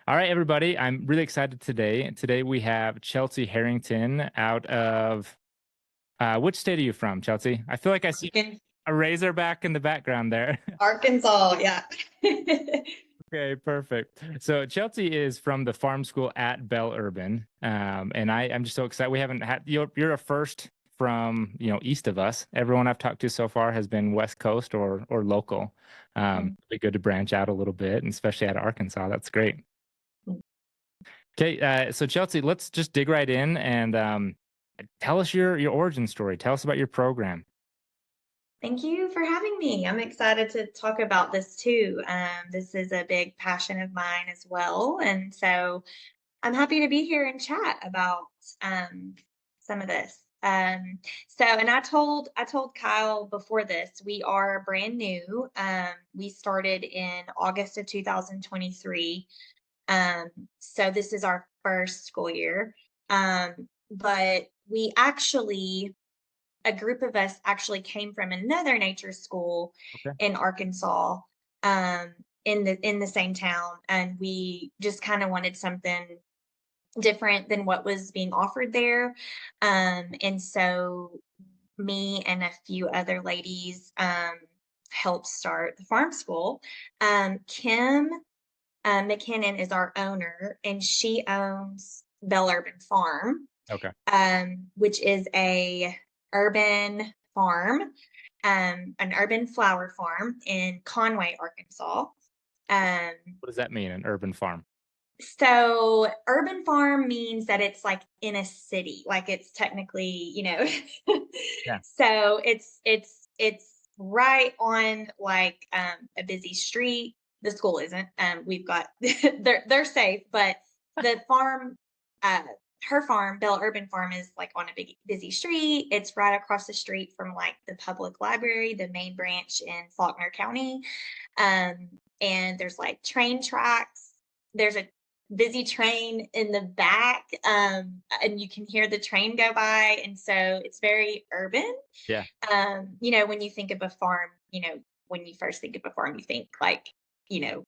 All right, everybody. I'm really excited today. Today we have Chelsey Harrington out of which state are you from, Chelsey? I feel like I see In a razorback in the background there. Arkansas, yeah. Okay, perfect. So Chelsey is from the farm school at Bell Urban, and I'm just so excited. We haven't had you're a first from east of us. Everyone I've talked to so far has been West Coast or local. Mm, It'd be good to branch out a little bit, and especially out of Arkansas. That's great. mm. Okay, so Chelsey, let's just dig right in and tell us your origin story. Tell us about your program. Thank you for having me. I'm excited to talk about this too. This is a big passion of mine as well. And so I'm happy to be here and chat about um, some of this. And I told Kyle before this, we are brand new. We started in August of 2023. Um, so this is our first school year. But we actually, a group of us actually came from another nature school Okay. in Arkansas, um, in the same town, and we just kind of wanted something different than what was being offered there. And so me and a few other ladies helped start the farm school. Kim McKinnon is our owner, and she owns Bell Urban Farm, Okay. which is a urban farm, an urban flower farm in Conway, Arkansas. Um, What does that mean, an urban farm? so urban farm means that it's like in a city, like it's technically. Yeah. So it's right on like a busy street. The school isn't. We've got they're safe, but the farm, uh, her farm, Bell Urban Farm, is like on a big busy street. It's right across the street from like the public library, the main branch in Faulkner County. And there's like train tracks. There's a busy train in the back, and you can hear the train go by, and so it's very urban. Yeah. When you think of a farm, when you first think of a farm, you think like, you know,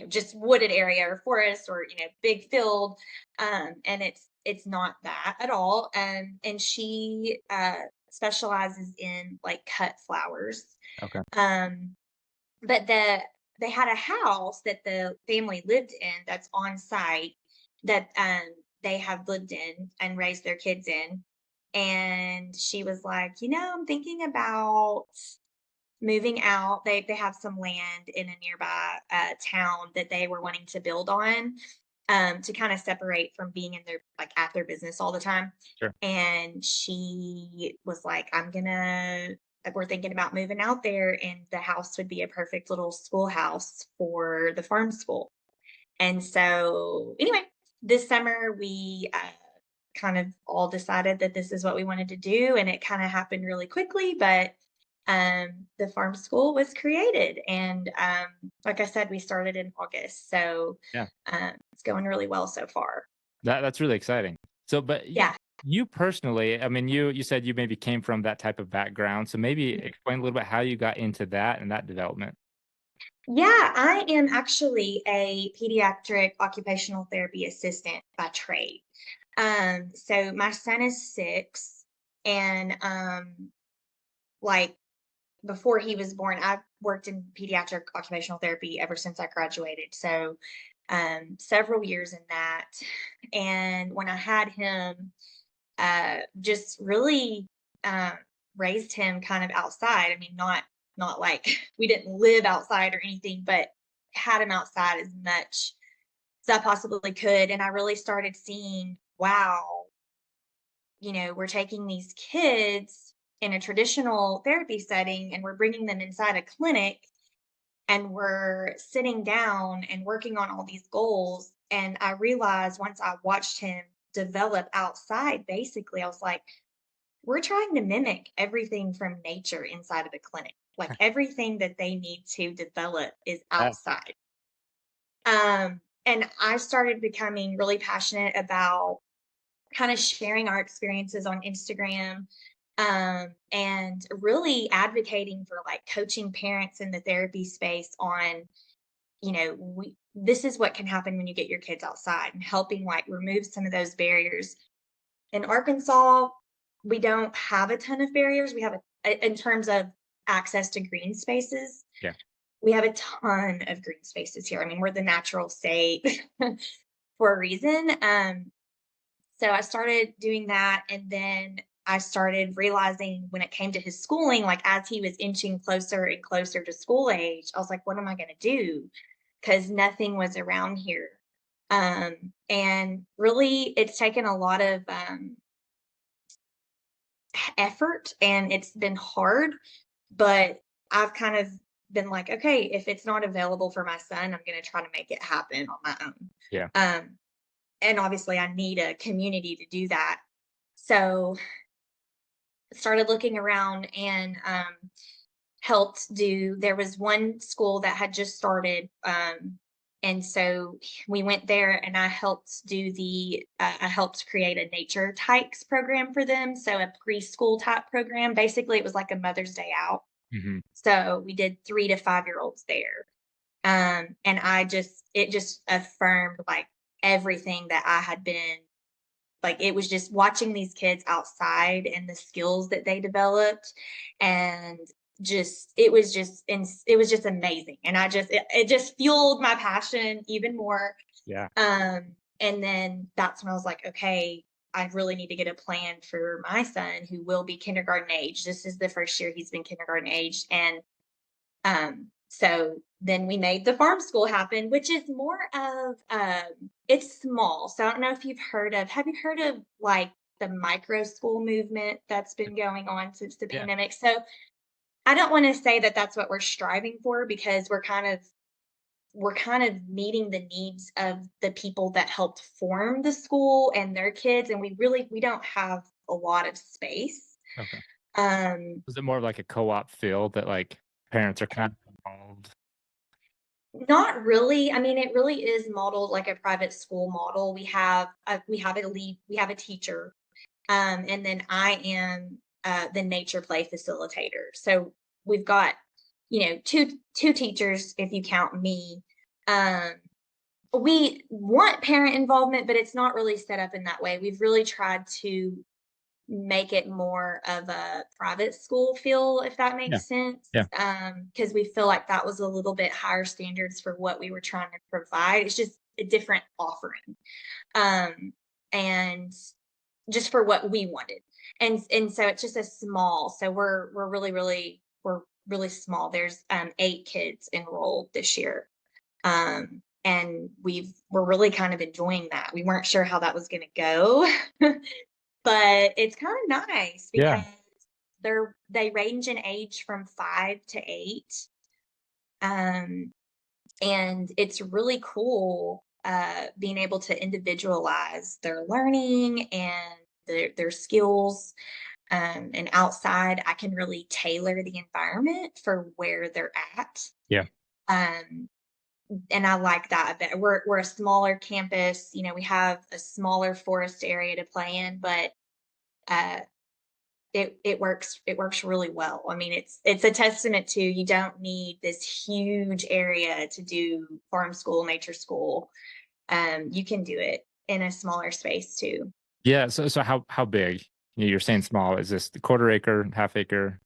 just wooded area or forest or, big field. And it's not that at all. And she specializes in like cut flowers. Okay. Um, but they had a house that the family lived in that's on site that they have lived in and raised their kids in. And she was like, I'm thinking about moving out. They have some land in a nearby town that they were wanting to build on, to kind of separate from being in their like at their business all the time. Sure. And she was like, we're thinking about moving out there, and the house would be a perfect little schoolhouse for the farm school. And so, anyway, this summer we kind of all decided that this is what we wanted to do, and it kind of happened really quickly. But the farm school was created, and like I said, we started in August, so Yeah. it's going really well so far. That's really exciting. So, but Yeah. you personally, I mean, you said you maybe came from that type of background. So maybe explain a little bit how you got into that and that development. Yeah, I am actually a pediatric occupational therapy assistant by trade. So my son is 6, and like before he was born, I've worked in pediatric occupational therapy ever since I graduated. So several years in that. And when I had him, just really uh, raised him kind of outside. I mean, not like we didn't live outside or anything, but had him outside as much as I possibly could. And I really started seeing, wow, we're taking these kids in a traditional therapy setting and we're bringing them inside a clinic, and we're sitting down and working on all these goals. And I realized once I watched him develop outside, basically, I was like, we're trying to mimic everything from nature inside of the clinic. Like everything that they need to develop is Yeah. outside. And I started becoming really passionate about kind of sharing our experiences on Instagram, and really advocating for like coaching parents in the therapy space on this is what can happen when you get your kids outside, and helping like remove some of those barriers. In Arkansas, we don't have a ton of barriers. We have in terms of access to green spaces. Yeah. We have a ton of green spaces here. I mean, we're the natural state for a reason. So I started doing that, and then I started realizing when it came to his schooling, like as he was inching closer and closer to school age, I was like, what am I going to do? Because nothing was around here. And really, it's taken a lot of effort, and it's been hard, but I've kind of been like, okay, if it's not available for my son, I'm going to try to make it happen on my own. Yeah. And obviously, I need a community to do that. So started looking around, and helped do there was one school that had just started, and so we went there, and I helped create a nature tykes program for them, so a preschool type program. Basically, it was like a Mother's Day out. Hmm. So we did 3 to 5 year olds there. And it just affirmed like everything that I had been like. It was just watching these kids outside and the skills that they developed, and it was just amazing. And it just fueled my passion even more. Yeah. And then that's when I was like, okay, I really need to get a plan for my son who will be kindergarten age. This is the first year he's been kindergarten age. And so then we made the farm school happen, which is more of it's small. So I don't know if have you heard of like the micro school movement that's been going on since the Yeah. pandemic? So I don't want to say that that's what we're striving for, because we're kind of meeting the needs of the people that helped form the school and their kids, and we don't have a lot of space. Okay. Um Was it more of like a co-op feel that like parents are kind of involved? Not really. I mean, it really is modeled like a private school model. We have a teacher, and then I am the nature play facilitator. So we've got, two teachers if you count me. Um, we want parent involvement, but it's not really set up in that way. We've really tried to make it more of a private school feel, if that Yeah. makes sense. Yeah. Because we feel like that was a little bit higher standards for what we were trying to provide. It's just a different offering. And just for what we wanted. And so it's just a small, so we're really small. There's 8 kids enrolled this year. And we're really kind of enjoying that. We weren't sure how that was gonna go. But it's kind of nice Yeah. because they range in age from 5 to 8. Um, and it's really cool being able to individualize their learning and their skills. And outside, I can really tailor the environment for where they're at. Yeah. Um, and I like that a bit. We're a smaller campus. We have a smaller forest area to play in, but uh, it works really well. I mean, it's a testament to you don't need this huge area to do farm school, nature school. You can do it in a smaller space too. Yeah. So how big? You're saying small. Is this the quarter acre, half acre?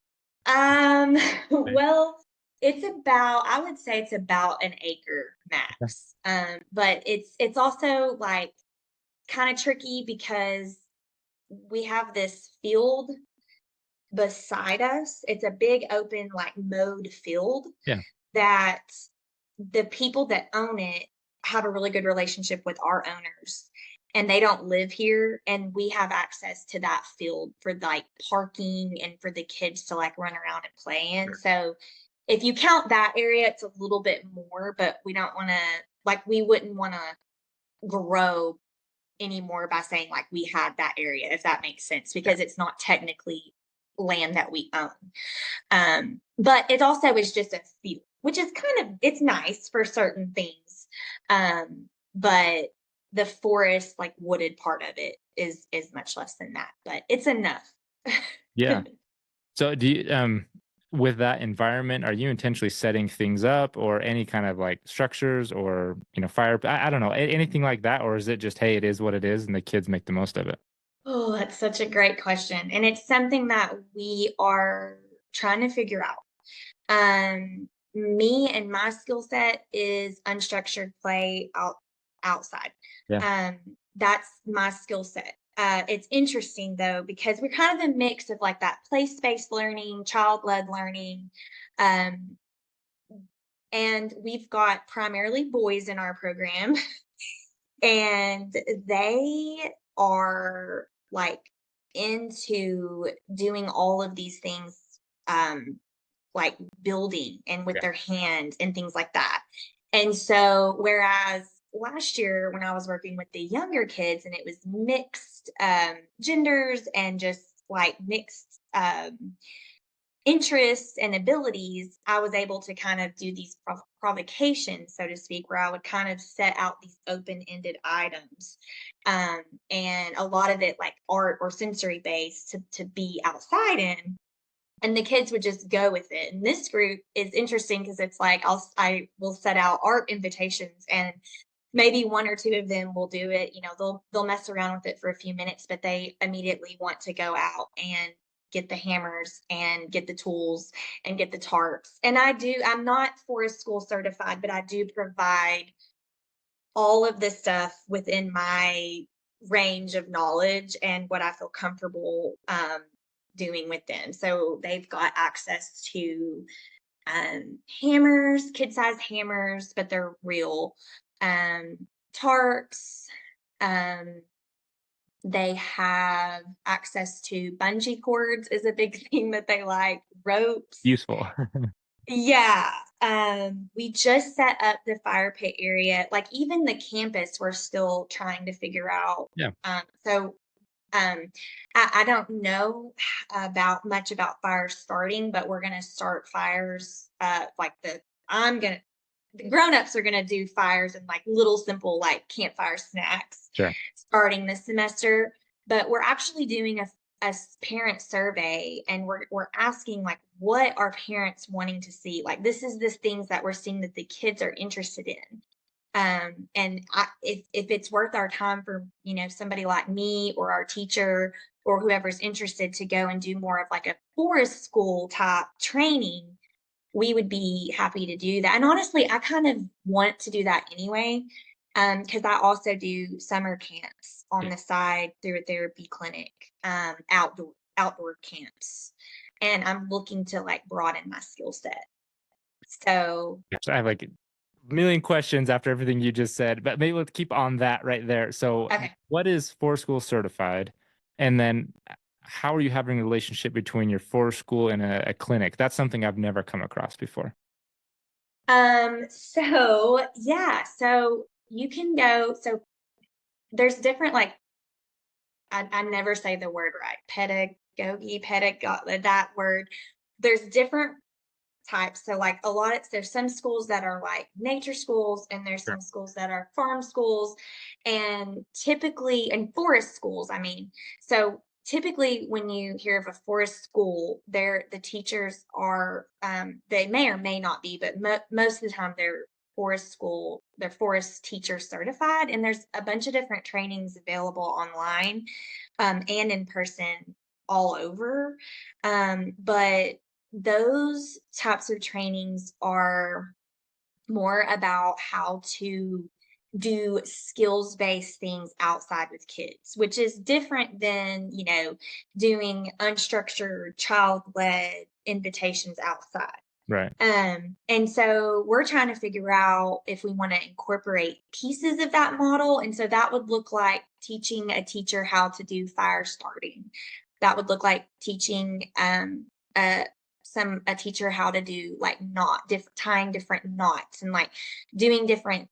Um, Right. well, I would say it's about an acre Okay. max. But it's also like kind of tricky because we have this field beside us. It's a big open like mowed field Yeah. that the people that own it have a really good relationship with our owners, and they don't live here, and we have access to that field for like parking and for the kids to like run around and play in. Sure. So if you count that area, it's a little bit more, but we wouldn't want to grow anymore by saying like we had that area, if that makes sense, Yeah. because it's not technically land that we own. But it also is just a field, which is it's nice for certain things. But the forest, like wooded part of it is much less than that, but it's enough. Yeah. So do you with that environment, are you intentionally setting things up or any kind of like structures or, fire? I don't know, anything like that? Or is it just, hey, it is what it is and the kids make the most of it? Oh, that's such a great question. And it's something that we are trying to figure out. Me and my skill set is unstructured play outside. Yeah. Um, that's my skill set. It's interesting though, because we're kind of a mix of like that place-based learning, child-led learning. Um, and we've got primarily boys in our program, and they are like into doing all of these things. Um, like building and with Yeah. their hands and things like that. And so, whereas last year when I was working with the younger kids and it was mixed genders and just like mixed interests and abilities, I was able to kind of do these provocations, so to speak, where I would kind of set out these open ended items. Um, and a lot of it like art or sensory based to be outside in, and the kids would just go with it. And this group is interesting because it's like I will set out art invitations, and maybe one or two of them will do it. They'll mess around with it for a few minutes, but they immediately want to go out and get the hammers and get the tools and get the tarps. And I'm not forest school certified, but I do provide all of this stuff within my range of knowledge and what I feel comfortable doing with them. So they've got access to hammers, kid size hammers, but they're real, um, tarps. Um, they have access to bungee cords is a big thing that they like, ropes. Useful. Yeah, we just set up the fire pit area, like, even the campus, we're still trying to figure out, Yeah. so, um, I don't know about much about fire starting, but we're gonna start fires, like, I'm gonna the grown-ups are gonna do fires and, like, little simple, like, campfire snacks Sure. starting this semester, but we're actually doing parent survey, and we're asking, like, what are parents wanting to see? Like, this is the things that we're seeing that the kids are interested in. And if it's worth our time for, somebody like me or our teacher or whoever's interested to go and do more of like a forest school type training, we would be happy to do that. And honestly, I kind of want to do that anyway, because I also do summer camps on Yeah. the side through a therapy clinic, outdoor camps, and I'm looking to like broaden my skill set. So Gosh, I have like a million questions after everything you just said, but maybe let's keep on that right there. So, okay. what is Forest School certified? And then how are you having a relationship between your forest school and a clinic? That's something I've never come across before. So yeah, so you can go, so there's different like I never say the word right. That word. There's different types. So like there's some schools that are like nature schools, and there's Sure. some schools that are farm schools, and typically and forest schools, I mean. So typically when you hear of a forest school, the teachers are they may or may not be, but most of the time they're forest teacher certified, and there's a bunch of different trainings available online and in person all over. But those types of trainings are more about how to do skills based things outside with kids, which is different than, doing unstructured child led invitations outside. Right. And so we're trying to figure out if we want to incorporate pieces of that model. And so that would look like teaching a teacher how to do fire starting. That would look like teaching a teacher how to do like tying different knots and like doing different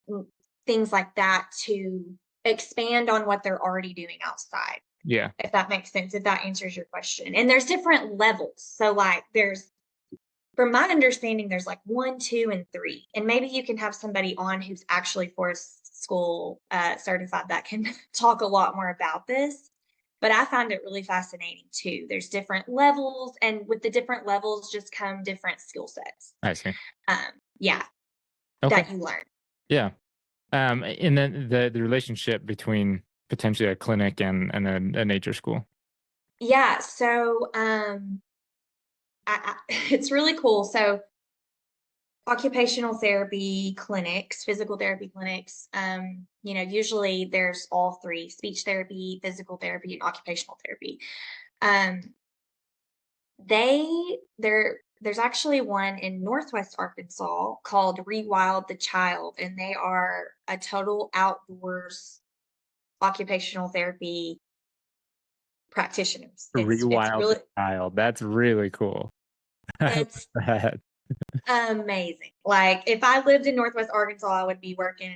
mm, things like that to expand on what they're already doing outside, Yeah. if that makes sense, if that answers your question. And there's different levels. So like from my understanding, there's like 1, 2, and 3, and maybe you can have somebody on who's actually forest school certified that can talk a lot more about this. but I find it really fascinating too. There's different levels, and with the different levels just come different skill sets. I see. Yeah, Okay. that you learn. Yeah. And then the relationship between potentially a clinic and a nature school. Yeah, so it's really cool. So occupational therapy clinics, physical therapy clinics, usually there's all three: speech therapy, physical therapy, and occupational therapy. Um, there's actually one in Northwest Arkansas called Rewild the Child, and they are a total outdoors occupational therapy practitioners. It's Rewild the really child. That's really cool. I love it's that. amazing. Like if I lived in Northwest Arkansas, I would be working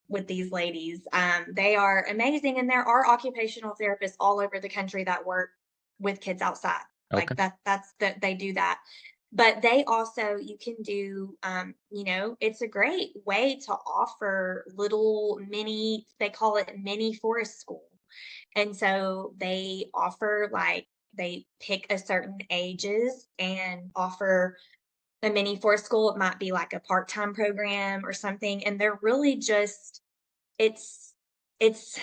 with these ladies. They are amazing, and there are occupational therapists all over the country that work with kids outside. Okay. Like that's that they do that. But they also, you can do, it's a great way to offer little mini, they call it mini forest school. And so they offer like, they pick a certain ages and offer a mini forest school. It might be like a part-time program or something. And they're really just, it's it's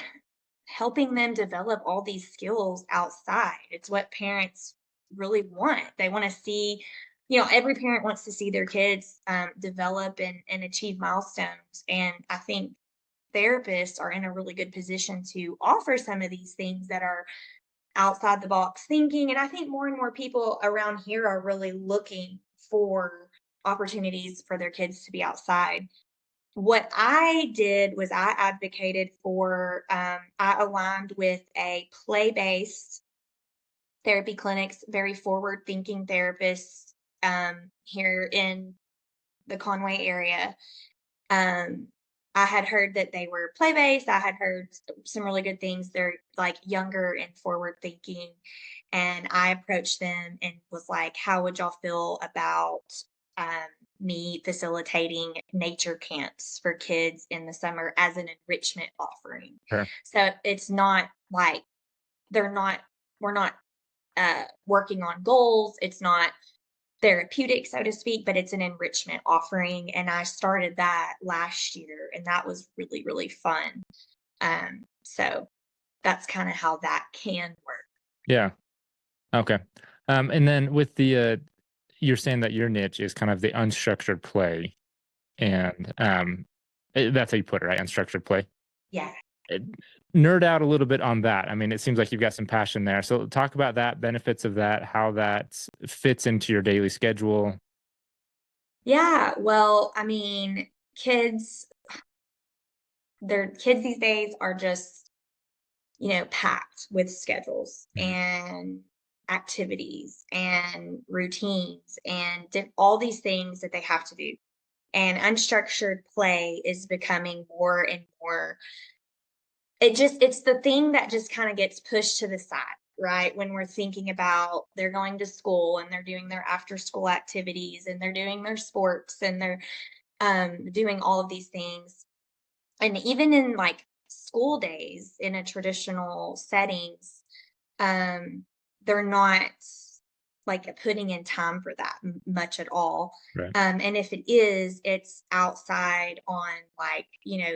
helping them develop all these skills outside. It's what parents really want. They want to see, every parent wants to see their kids develop and achieve milestones. And I think therapists are in a really good position to offer some of these things that are outside the box thinking. And I think more and more people around here are really looking for opportunities for their kids to be outside. What I did was I advocated for, I aligned with a play-based therapy clinics, very forward-thinking therapists, here in the Conway area. Um, I had heard that they were play-based. I had heard some really good things. They're like younger and forward-thinking. And I approached them and was like, how would y'all feel about um, me facilitating nature camps for kids in the summer as an enrichment offering? Sure. So it's not like they're not, we're not working on goals. It's not therapeutic, so to speak, but it's an enrichment offering. And I started that last year, and that was really, really fun. So that's kind of how that can work. Yeah. Okay. And then with you're saying that your niche is kind of the unstructured play, and that's how you put it, right? Unstructured play. Yeah. Uh, Nerd out a little bit on that. I mean, it seems like you've got some passion there. So talk about that, benefits of that, how that fits into your daily schedule. Yeah. Well, I mean, their kids these days are just, packed with schedules Mhm. and activities and routines and all these things that they have to do. And unstructured play is becoming more and more, it's the thing that just kind of gets pushed to the side, right? When we're thinking about they're going to school and they're doing their after school activities and they're doing their sports and they're doing all of these things. And even in like school days in a traditional settings, um, they're not like putting in time for that much at all. Right. And if it is, it's outside on like,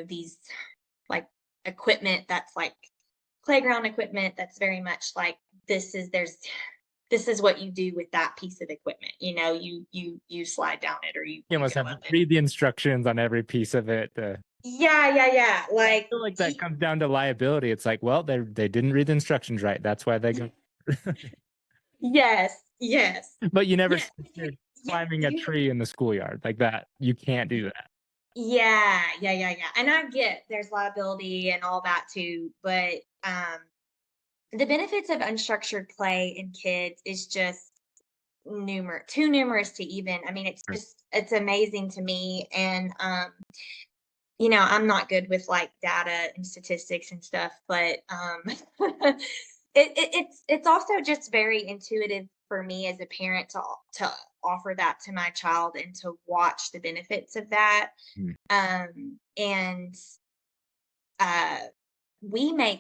these like equipment that's like playground equipment that's very much like this is what you do with that piece of equipment. You slide down it or You you almost go have to up it. read the instructions on every piece of it. Yeah, yeah, yeah. I feel like that comes down to liability. It's like, well, they didn't read the instructions right. That's why they go. yes, yes, But you never yes. sit there climbing a tree in the schoolyard like that. You can't do that. Yeah, yeah, yeah, yeah. And I get there's liability and all that too, but the benefits of unstructured play in kids is just too numerous to even. I mean, it's amazing to me. And I'm not good with like data and statistics and stuff, but it's also just very intuitive for me as a parent to offer that to my child and to watch the benefits of that. Mm. And uh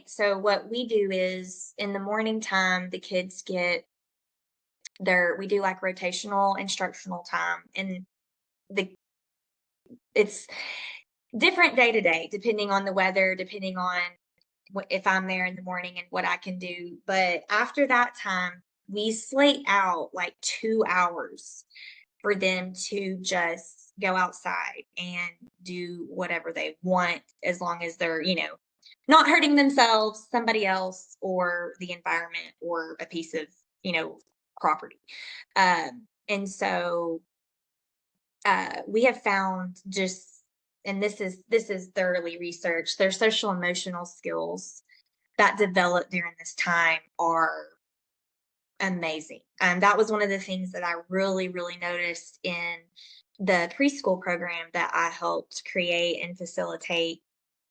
So what we do is in the morning time, the kids get we do like rotational instructional time, and the it's different day to day, depending on the weather, depending on if I'm there in the morning and what I can do. But after that time, we slate out like 2 hours for them to just go outside and do whatever they want, as long as they're, not hurting themselves, somebody else, or the environment, or a piece of, property. And so we have found just, and this is thoroughly researched, their social emotional skills that develop during this time are amazing. That was one of the things that I really, really noticed in the preschool program that I helped create and facilitate.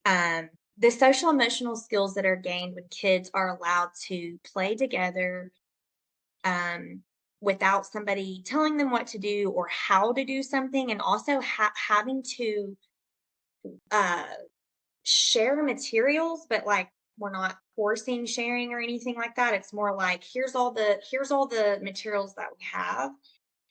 The social emotional skills that are gained when kids are allowed to play together, um, without somebody telling them what to do or how to do something, and also having to uh, share materials, but like we're not forcing sharing or anything like that. It's more like here's all the materials that we have,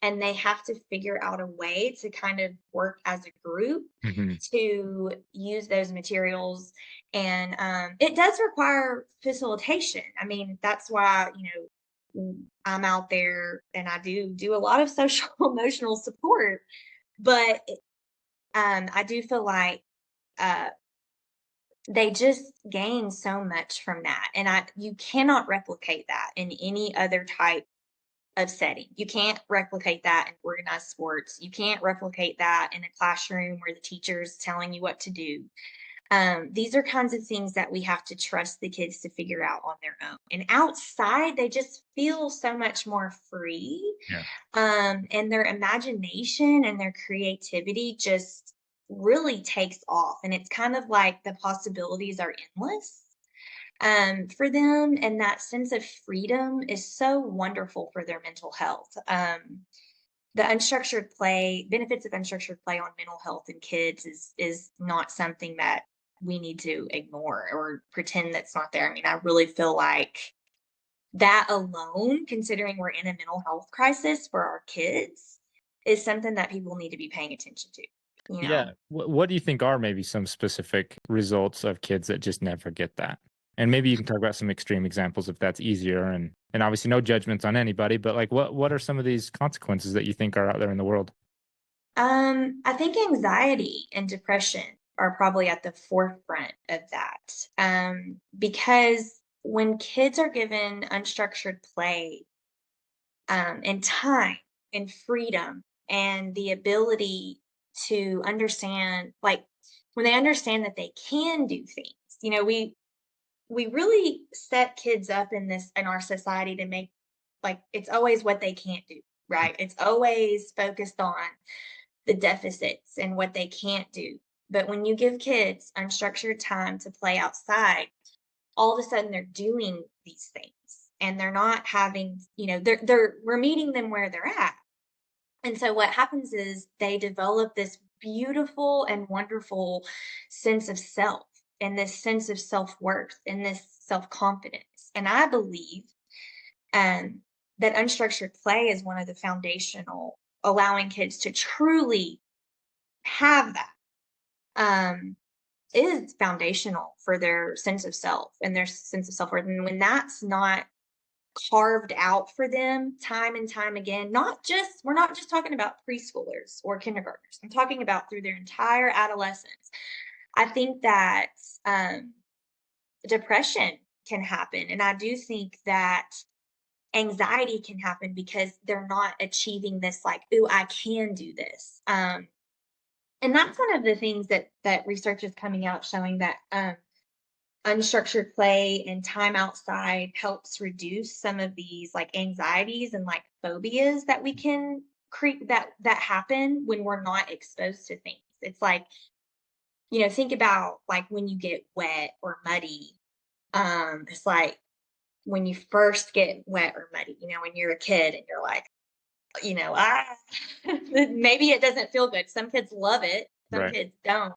and they have to figure out a way to kind of work as a group Hmm. to use those materials. And it does require facilitation. I mean, that's why, I'm out there and I do a lot of social emotional support. But I do feel like uh, they just gain so much from that, and I you cannot replicate that in any other type of setting. You can't replicate that in organized sports. You can't replicate that in a classroom where the teacher's telling you what to do. These are kinds of things that we have to trust the kids to figure out on their own. And outside, they just feel so much more free. Yeah. And their imagination and their creativity just really takes off. And it's kind of like the possibilities are endless for them. And that sense of freedom is so wonderful for their mental health. The unstructured play benefits of unstructured play on mental health in kids is not something that we need to ignore or pretend that's not there. I mean, I really feel like that alone, considering we're in a mental health crisis for our kids, is something that people need to be paying attention to, you know? Yeah. What do you think are maybe some specific results of kids that just never get that? And maybe you can talk about some extreme examples if that's easier, and obviously no judgments on anybody, but like what are some of these consequences that you think are out there in the world? I think anxiety and depression are probably at the forefront of that. Because when kids are given unstructured play, and time and freedom and the ability to understand, like when they understand that they can do things, we really set kids up in our society to make, like, it's always what they can't do, right? It's always focused on the deficits and what they can't do. But when you give kids unstructured time to play outside, all of a sudden they're doing these things, and they're not having, we're meeting them where they're at. And so what happens is they develop this beautiful and wonderful sense of self, and this sense of self-worth, and this self-confidence. And I believe um, that unstructured play is one of the foundational, allowing kids to truly have that, um, is foundational for their sense of self and their sense of self-worth. And when that's not carved out for them time and time again, we're not just talking about preschoolers or kindergartners. I'm talking about through their entire adolescence. I think that um, depression can happen. And I do think that anxiety can happen because they're not achieving this, like, ooh, I can do this. And that's one of the things that research is coming out showing that unstructured play and time outside helps reduce some of these, like, anxieties and like phobias that we can create, that happen when we're not exposed to things. It's like, think about like when you get wet or muddy. It's like when you first get wet or muddy, when you're a kid and you're like, ah, maybe it doesn't feel good. Some kids love it, some Right. kids don't.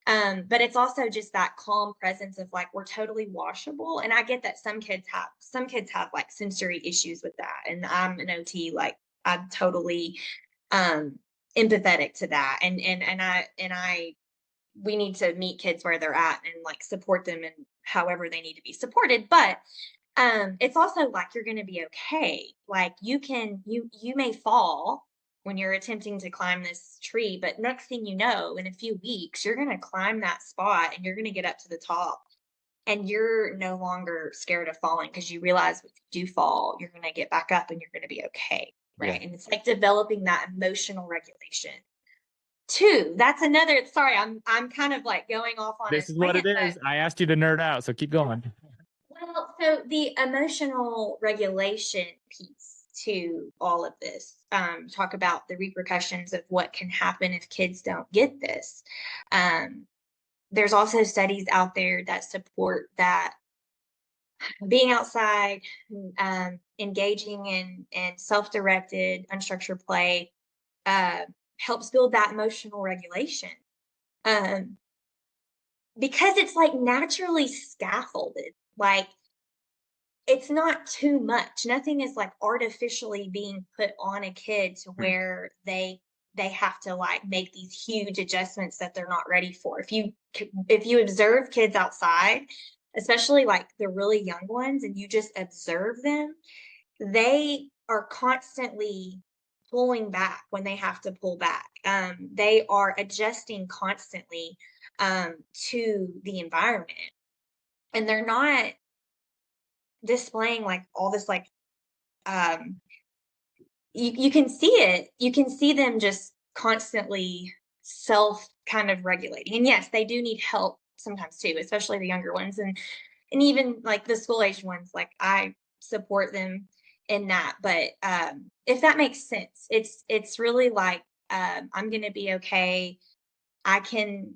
But it's also just that calm presence of like we're totally washable. And I get that some kids have like sensory issues with that. And I'm an OT, like I'm totally um empathetic to that. And we need to meet kids where they're at and like support them and however they need to be supported. But it's also like you're going to be okay. Like you may fall when you're attempting to climb this tree, but next thing you know, in a few weeks you're going to climb that spot and you're going to get up to the top, and you're no longer scared of falling because you realize if you do fall you're going to get back up and you're going to be okay, Yeah. right? And it's like developing that emotional regulation too. That's another, sorry, I'm kind of like going off on a This is what it slant, but is. I asked you to nerd out, so keep going. well, so the emotional regulation piece to all of this, talk about the repercussions of what can happen if kids don't get this. Um, there's also studies out there that support that being outside, engaging in self-directed, unstructured play, uh, helps build that emotional regulation. Um, because it's like naturally scaffolded. Like it's not too much. Nothing is like artificially being put on a kid to Mm. where they have to like make these huge adjustments that they're not ready for. If you observe kids outside, especially like the really young ones, and you just observe them, they are constantly pulling back when they have to pull back. They are adjusting constantly to the environment, and they're not displaying like all this like um you can see it, you can see them just constantly self kind of regulating. And yes, they do need help sometimes too, especially the younger ones, and even like the school age ones, like I support them in that. But if that makes sense, it's really like I'm gonna be okay. I can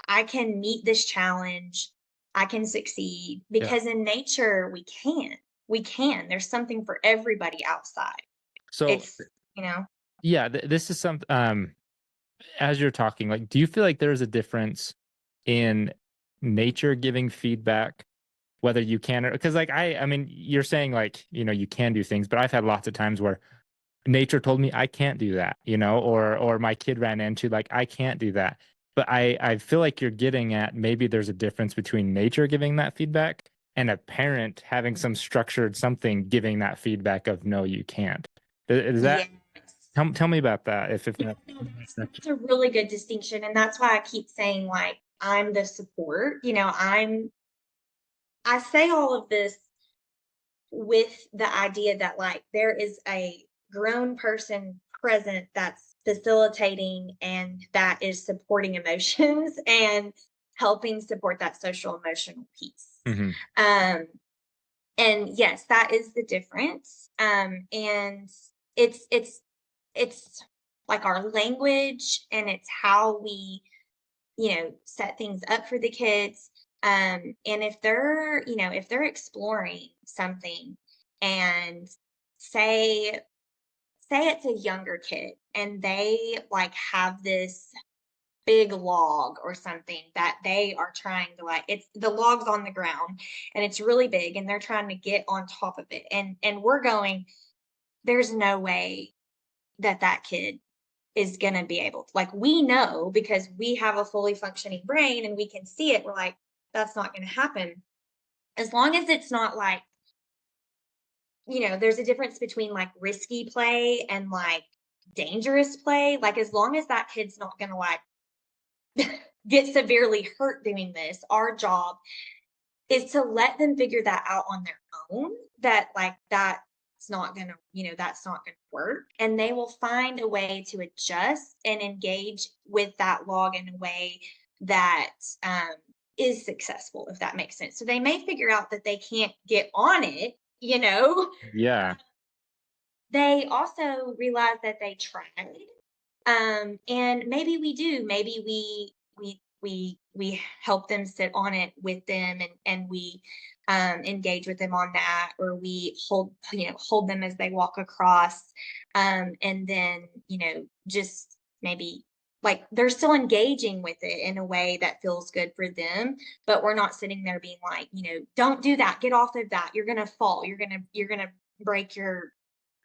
i can meet this challenge. I can succeed Yeah. because in nature we can. There's something for everybody outside. So It's, you know, yeah, this is some as you're talking, like, do you feel like there's a difference in nature giving feedback, whether you can or because like I mean, you're saying like, you can do things, but I've had lots of times where nature told me I can't do that, or my kid ran into like I can't do that. But I feel like you're getting at maybe there's a difference between nature giving that feedback and a parent having some structured something giving that feedback of no, you can't. Is that yes. tell me about that if Yeah, no, that's a really good distinction. And that's why I keep saying, like, I'm the support. I say all of this with the idea that, like, there is a grown person present that's facilitating and that is supporting emotions and helping support that social emotional piece. Mhm. Um, and yes, that is the difference. And it's like our language, and it's how we, set things up for the kids. And if they're exploring something, and say say it's a younger kid and they like have this big log or something that they are trying to, like, it's the log's on the ground and it's really big and they're trying to get on top of it, and we're going, there's no way that kid is going to be able to, like, we know because we have a fully functioning brain and we can see it, we're like, that's not going to happen. As long as it's not like, there's a difference between like risky play and like dangerous play. Like, as long as that kid's not going to like get severely hurt doing this, our job is to let them figure that out on their own, that like that's not gonna work, and they will find a way to adjust and engage with that log in a way that is successful, if that makes sense. So they may figure out that they can't get on it. Yeah. They also realize that they tried. And maybe we do. Maybe we help them sit on it with them, and we engage with them on that, or we hold them as they walk across, and then just maybe like they're still engaging with it in a way that feels good for them, but we're not sitting there being like, don't do that, get off of that, you're gonna fall, you're gonna break your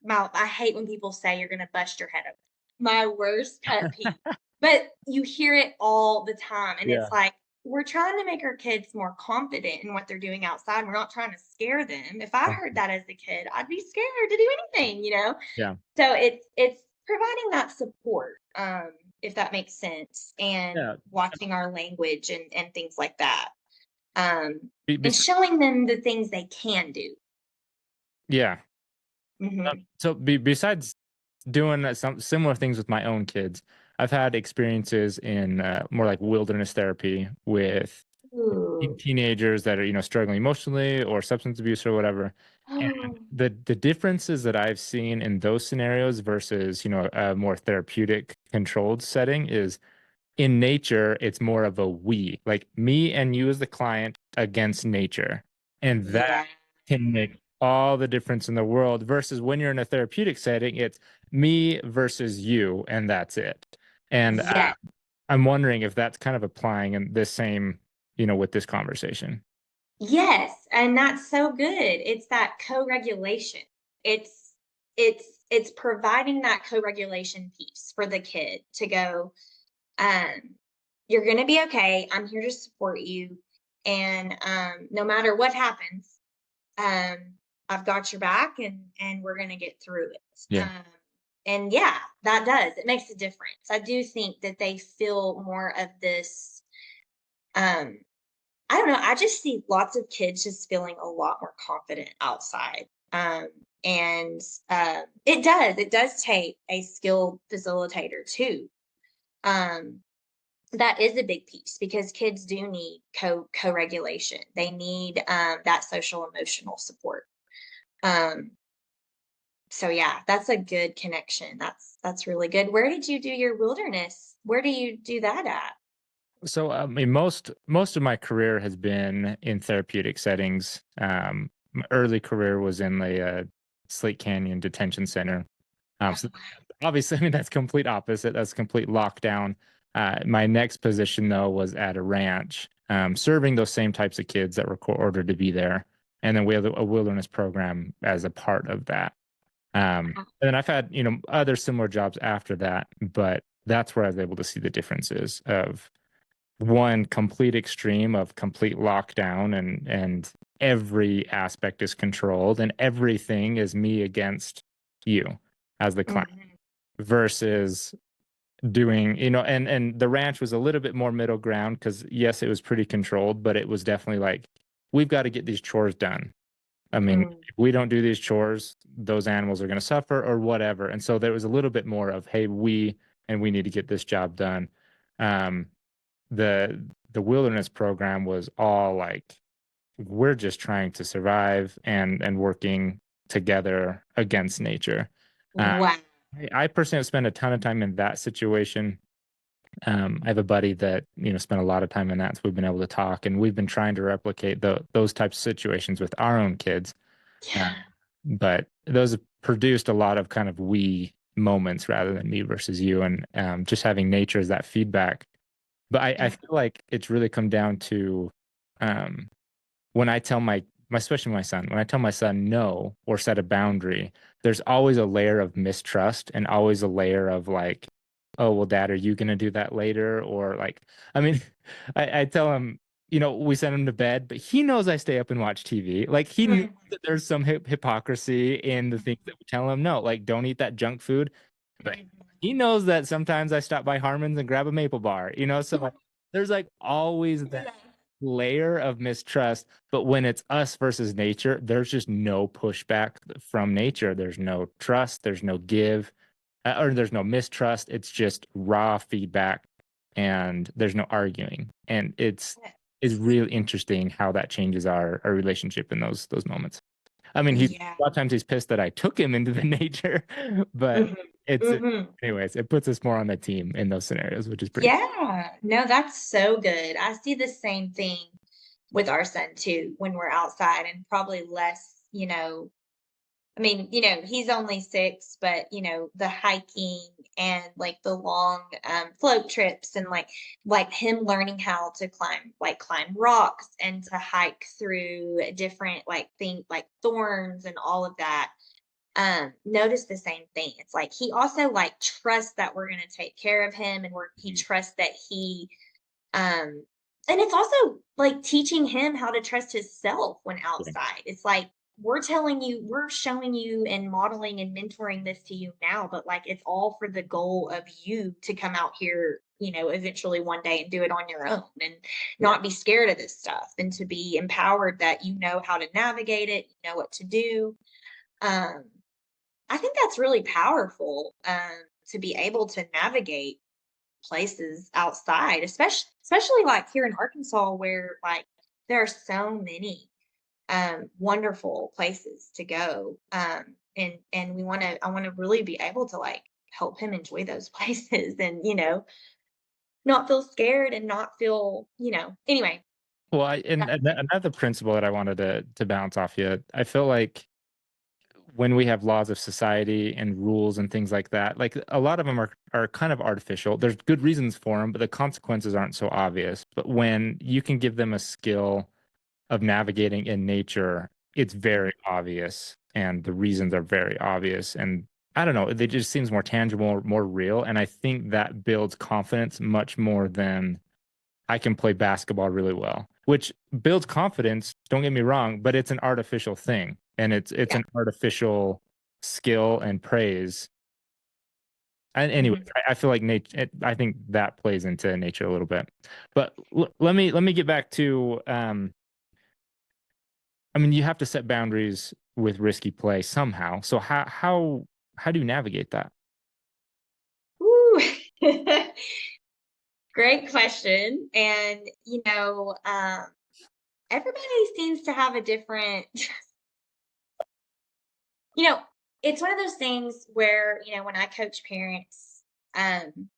mouth. I hate when people say you're gonna bust your head open. My worst pet peeve. But you hear it all the time, and Yeah. it's like we're trying to make our kids more confident in what they're doing outside. We're not trying to scare them. If I heard that as a kid, I'd be scared to do anything. Yeah. So it's providing that support, if that makes sense, and Yeah. watching our language and things like that, um, Be- and bes- showing them the things they can do. yeah. Mhm. Besides doing some similar things with my own kids, I've had experiences in more like wilderness therapy with Ooh. teenagers that are struggling emotionally or substance abuse or whatever. And Oh. the differences that I've seen in those scenarios versus a more therapeutic controlled setting is in nature, it's more of a we, like me and you as the client against nature. And that Yeah. can make all the difference in the world versus when you're in a therapeutic setting, it's me versus you, and that's it. And Yes. I'm wondering if that's kind of applying in this same, with this conversation. Yes, and that's so good. It's that co-regulation. It's it's providing that co-regulation piece for the kid to go, you're gonna be okay. I'm here to support you. And no matter what happens, um, I've got your back and we're gonna get through it. Yeah. And yeah, that does. It makes a difference. I do think that they feel more of this um I don't know. I just see lots of kids just feeling a lot more confident outside. And it does take a skilled facilitator too. Um, that is a big piece because kids do need co-regulation. They need that social emotional support. Um, so yeah, that's a good connection. That's really good. Where did you do your wilderness? Where do you do that at? So, I mean, most of my career has been in therapeutic settings. My early career was in the Slate Canyon Detention Center. So obviously, I mean, that's complete opposite. That's complete lockdown. My next position, though, was at a ranch, serving those same types of kids that were ordered to be there. And then we have a wilderness program as a part of that. And then I've had, other similar jobs after that, but that's where I was able to see the differences of one complete extreme of complete lockdown and every aspect is controlled and everything is me against you as the client Mhm. versus doing and the ranch was a little bit more middle ground because yes it was pretty controlled but it was definitely like we've got to get these chores done. I mean Mm. if we don't do these chores those animals are going to suffer or whatever, and so there was a little bit more of hey we need to get this job done. um the wilderness program was all like we're just trying to survive and working together against nature. uh, Wow. I personally have spent a ton of time in that situation. I have a buddy that spent a lot of time in that, so we've been able to talk, and we've been trying to replicate those types of situations with our own kids. uh, Yeah. but those have produced a lot of kind of we moments rather than me versus you, and just having nature as that feedback. But I Mm. feel like it's really come down to um, when I tell especially my son, when I tell my son no or set a boundary, there's always a layer of mistrust and always a layer of like, oh, well, dad, are you going to do that later? Or like, I mean, I tell him, we send him to bed, but he knows I stay up and watch TV. Like, he knows Mhm. that there's some hypocrisy in the things that we tell him, no, like, don't eat that junk food. But Mhm. he knows that sometimes I stop by Harmon's and grab a maple bar, so like, there's like always that Yeah. layer of mistrust. But when it's us versus nature, there's just no pushback from nature. There's no trust, there's no give, or there's no mistrust. It's just raw feedback and there's no arguing. And it's really interesting how that changes our relationship in those moments. I mean, he's Yeah. a lot of times he's pissed that I took him into the nature, but Mhm. it's Mhm. anyways, it puts us more on the team in those scenarios, which is pretty cool. Yeah. No, that's so good. I see the same thing with our son too when we're outside and probably less, I mean, he's only 6, but, the hiking and, like, the long, float trips and, like him learning how to climb rocks and to hike through different, like, things like thorns and all of that, notice the same thing. It's like he also, like, trusts that we're gonna take care of him and he Mhm. trusts that and it's also like teaching him how to trust himself when Yeah. outside. It's like we're showing you and modeling and mentoring this to you now, but like it's all for the goal of you to come out here, eventually one day and do it on your own and Yeah. not be scared of this stuff and to be empowered that you know how to navigate it, you know what to do. Um, I think that's really powerful to be able to navigate places outside, especially like here in Arkansas where like there are so many wonderful places to go. And I want to really be able to like help him enjoy those places and not feel scared and not feel, anyway. Well, That's another principle that I wanted to bounce off you, I feel like when we have laws of society and rules and things like a lot of them are kind of artificial. There's good reasons for them, but the consequences aren't so obvious. But when you can give them a skill of navigating in nature, it's very obvious, and the reasons are very obvious. And I don't know, it just seems more tangible, more real. And I think that builds confidence much more than I can play basketball really well, which builds confidence, don't get me wrong, but it's an artificial thing, and it's yeah. an artificial skill and praise. And anyway, Mhm. I feel like nature. I think that plays into nature a little bit. But let me get back to. I mean, you have to set boundaries with risky play somehow. So how do you navigate that? Ooh. Great question. And, everybody seems to have a different, you know, it's one of those things where, when I coach parents, um,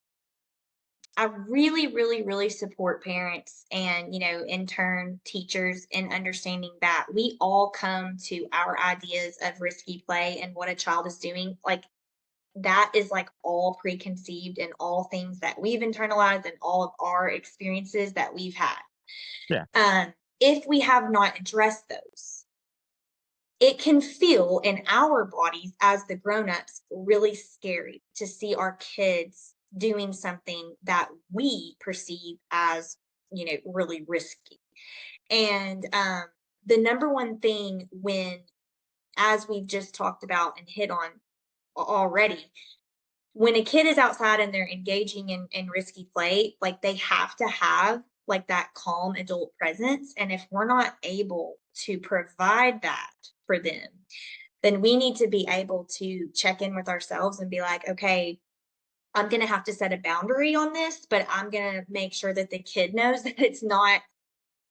I really, really, really support parents and, in turn, teachers in understanding that we all come to our ideas of risky play and what a child is doing. Like, that is like all preconceived and all things that we've internalized and all of our experiences that we've had. Yeah, If we have not addressed those, it can feel in our bodies as the grown-ups really scary to see our kids doing something that we perceive as, really risky. And the number one thing as we've just talked about and hit on already, when a kid is outside and they're engaging in risky play, like they have to have like that calm adult presence. And if we're not able to provide that for them, then we need to be able to check in with ourselves and be like, okay, I'm going to have to set a boundary on this, but I'm going to make sure that the kid knows that it's not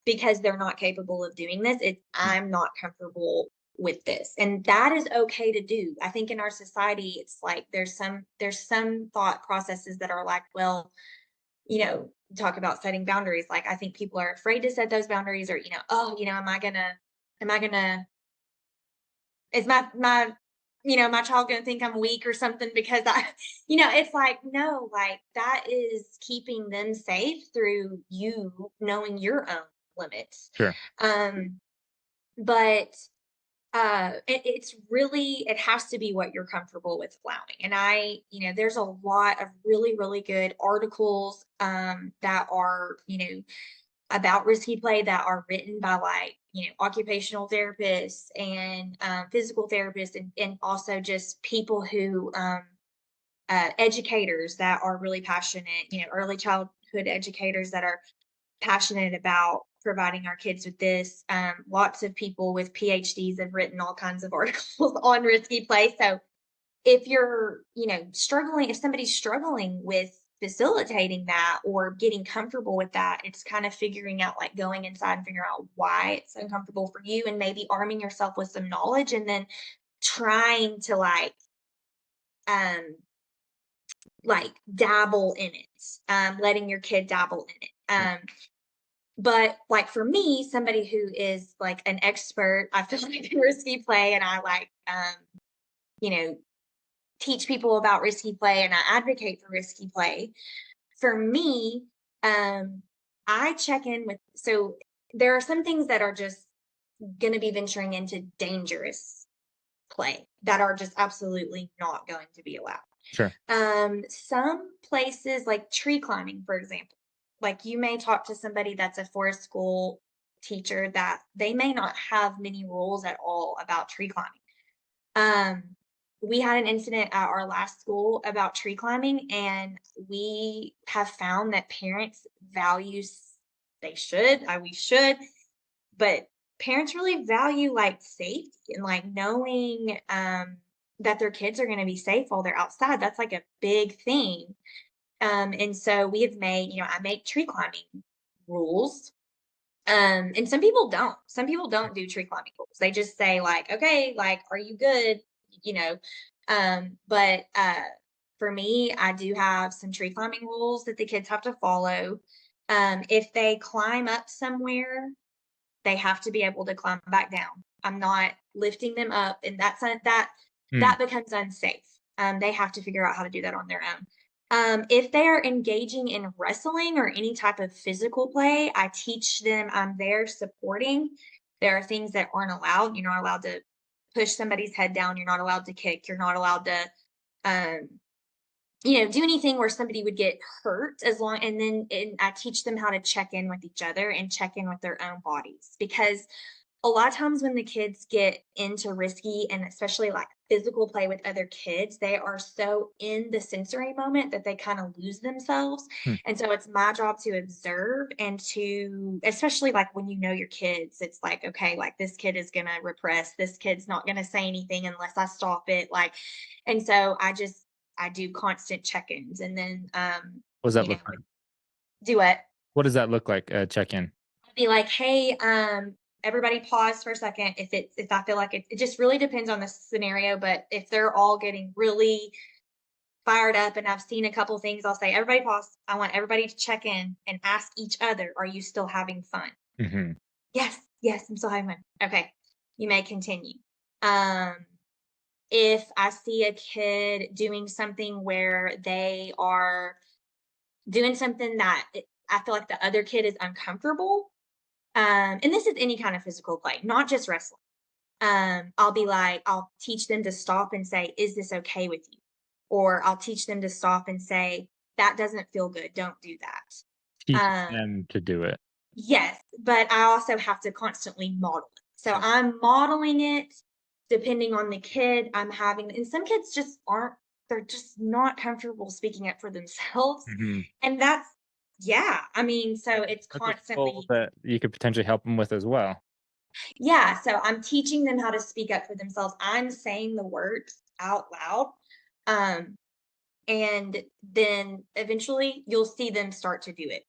because they're not capable of doing this. It's mm, I'm not comfortable with this. And that is okay to do. I think in our society it's like there's some thought processes that are like, well, talk about setting boundaries. Like I think people are afraid to set those boundaries or, oh, am I gonna is my child gonna think I'm weak or something because it's like, no, like that is keeping them safe through you knowing your own limits. sure. Um, but it has to be what you're comfortable with allowing. And there's a lot of really, really good articles that are, about risky play that are written by like occupational therapists and physical therapists and also just people who educators that are really passionate, early childhood educators that are passionate about providing our kids with this. Lots of people with PhDs have written all kinds of articles on risky play. So if you're, struggling, if somebody's struggling with facilitating that or getting comfortable with that, it's kind of figuring out like going inside and figuring out why it's uncomfortable for you and maybe arming yourself with some knowledge and then trying to um like dabble in it, letting your kid dabble in it. But like for me, somebody who is like an expert, I feel like in risky play and I like you know, teach people about risky play and I advocate for risky play. For me, um, I check in with, so there are some things that are just going to be venturing into dangerous play that are just absolutely not going to be allowed. Sure. Some places like tree climbing, for example, like you may talk to somebody that's a forest school teacher that they may not have many rules at all about tree climbing. Um, we had an incident at our last school about tree climbing, and we have found that parents they should, we should, but parents really value like safety and like knowing that their kids are going to be safe while they're outside. That's like a big thing. And so we have made, I make tree climbing rules. And some people don't. Some people don't do tree climbing rules. They just say like, okay, like, are you good? You know. But for me, I do have some tree climbing rules that the kids have to follow. If they climb up somewhere, they have to be able to climb back down. I'm not lifting them up, and Mm. that becomes unsafe. They have to figure out how to do that on their own. If they are engaging in wrestling or any type of physical play, I teach them. I'm there supporting. There are things that aren't allowed. You're not allowed to push somebody's head down. You're not allowed to kick. You're not allowed to um, do anything where somebody would get hurt and I teach them how to check in with each other and check in with their own bodies because a lot of times when the kids get into risky and especially like physical play with other kids, they are so in the sensory moment that they kind of lose themselves. Hmm. And so it's my job to observe and to, especially like when you know your kids, it's like, okay, like this kid is going to repress, this kid's not going to say anything unless I stop it. Like, and so I do constant check-ins and then, What does that look like? do it. What does that look like? Check in. Be like, "Hey, everybody pause for a second." If I feel like it just really depends on the scenario, but if they're all getting really fired up and I've seen a couple things, I'll say, "Everybody pause. I want everybody to check in and ask each other, are you still having fun?" Hmm. "Yes, yes, I'm still having fun." "Okay, you may continue." Um, if I see a kid doing something where they are doing something that I feel like the other kid is uncomfortable, and this is any kind of physical play, not just wrestling. I'll teach them to stop and say, "Is this okay with you?" Or I'll teach them to stop and say, "That doesn't feel good. Don't do that." Teach Um, them to do it. yes, but I also have to constantly model it. So Sure. I'm modeling it depending on the kid I'm having. And some kids just aren't, they're just not comfortable speaking up for themselves. Mhm. And that's, yeah, I mean, so it's That's a skill constantly. that you could potentially help them with as well. Yeah, so I'm teaching them how to speak up for themselves. I'm saying the words out loud. Um, and then eventually you'll see them start to do it.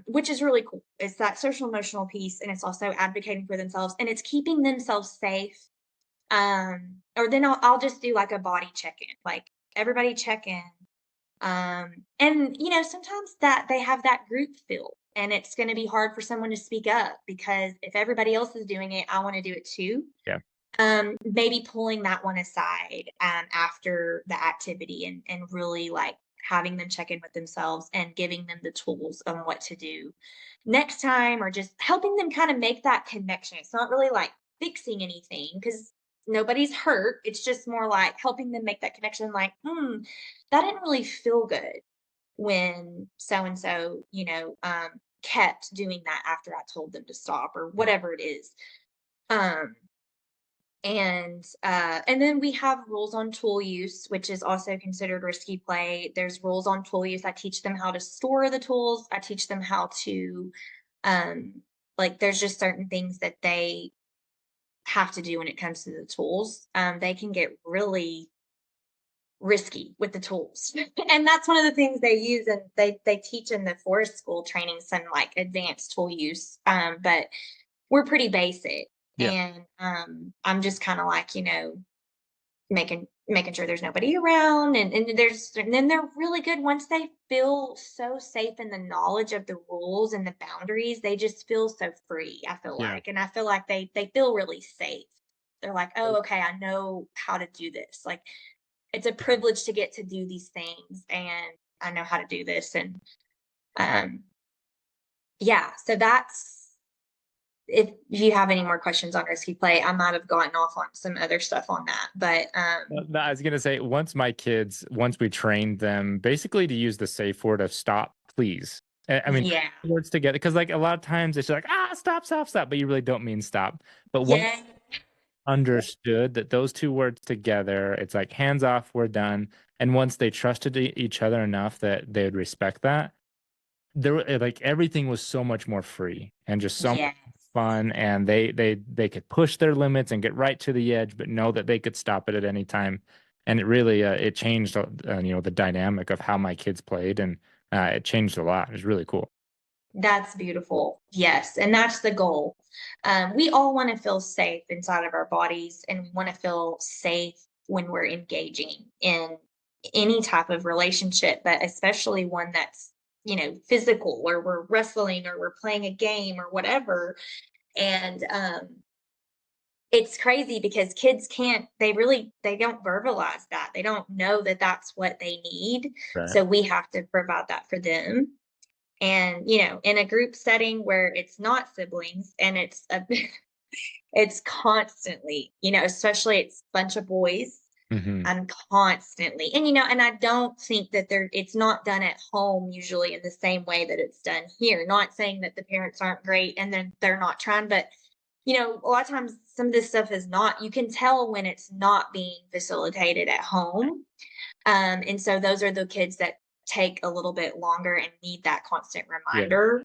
Which is really cool. It's that social emotional piece and it's also advocating for themselves and it's keeping themselves safe. Or then I'll just do like a body check-in, like everybody check in. And sometimes that they have that group feel and it's going to be hard for someone to speak up because if everybody else is doing it, I want to do it too. Yeah. Maybe pulling that one aside after the activity and really like having them check in with themselves and giving them the tools on what to do next time or just helping them kind of make that connection. It's not really like fixing anything because nobody's hurt. It's just more like helping them make that connection like, that didn't really feel good when so and so, kept doing that after I told them to stop or Mm. whatever it is. Um, and then we have rules on tool use, which is also considered risky play. There's rules on tool use. I teach them how to store the tools. I teach them how to, um, like, there's just certain things that they have to do when it comes to the tools. They can get really risky with the tools. And that's one of the things they use and they teach in the forest school training some like advanced tool use. But we're pretty basic. Yeah. And I'm just kind of like, making sure there's nobody around and then they're really good once they feel so safe in the knowledge of the rules and the boundaries, they just feel so free, I feel Yeah. like. And I feel like they feel really safe. They're like, "Oh, okay, I know how to do this." Like, it's a privilege to get to do these things, and I know how to do this, and, um, yeah, so that's if you have any more questions on risky play, I might have gotten off on some other stuff on that, but, No, I was gonna say once we trained them basically to use the safe word of stop, please. I mean, yeah. words together because like a lot of times it's like stop, stop, stop, but you really don't mean stop. But once Yeah. understood that those two words together, it's like hands off, we're done. And once they trusted each other enough that they would respect that, like everything was so much more free and just so much Yes. fun, and they could push their limits and get right to the edge but know that they could stop it at any time. And it really it changed the dynamic of how my kids played, and it changed a lot. It was really cool. That's beautiful. Yes, and that's the goal. We all want to feel safe inside of our bodies, and we want to feel safe when we're engaging in any type of relationship, but especially one that's, physical, or we're wrestling, or we're playing a game, or whatever. And it's crazy because kids can't, they don't verbalize that. They don't know that that's what they need. Right. So we have to provide that for them. And, in a group setting where it's not siblings and it's constantly, especially it's a bunch of boys, Hmm. I'm constantly, and I don't think that it's not done at home usually in the same way that it's done here. Not saying that the parents aren't great and then they're not trying, but a lot of times some of this stuff is not, you can tell when it's not being facilitated at home. And so those are the kids that take a little bit longer and need that constant Yeah. reminder.